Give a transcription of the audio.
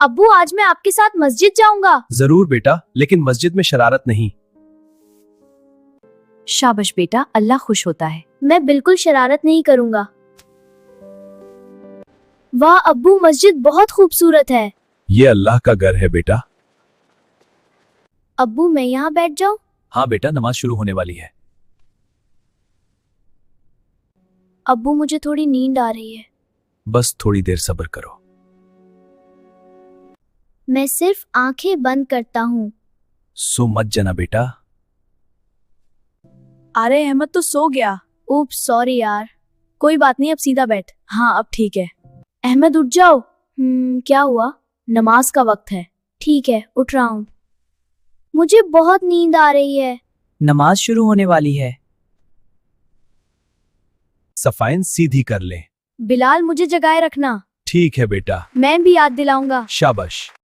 अब्बू, आज मैं आपके साथ मस्जिद जाऊंगा। जरूर बेटा, लेकिन मस्जिद में शरारत नहीं। शाबाश बेटा, अल्लाह खुश होता है। मैं बिल्कुल शरारत नहीं करूंगा। वाह अब्बू, मस्जिद बहुत खूबसूरत है। ये अल्लाह का घर है बेटा। अब्बू, मैं यहाँ बैठ जाऊं? हाँ बेटा, नमाज शुरू होने वाली है। अब्बू, मुझे थोड़ी नींद आ रही है। बस थोड़ी देर सब्र करो। मैं सिर्फ आंखें बंद करता हूँ। सो मत जाना बेटा। अरे अहमद तो सो गया। ऊप, सॉरी यार। कोई बात नहीं, अब सीधा बैठ। हाँ अब ठीक है। अहमद उठ जाओ। क्या हुआ? नमाज का वक्त है। ठीक है, उठ रहा हूँ। मुझे बहुत नींद आ रही है। नमाज शुरू होने वाली है। सफाइन सीधी कर ले। बिलाल, मुझे जगाए रखना। ठीक है बेटा। मैं भी याद दिलाऊंगा। शाबाश।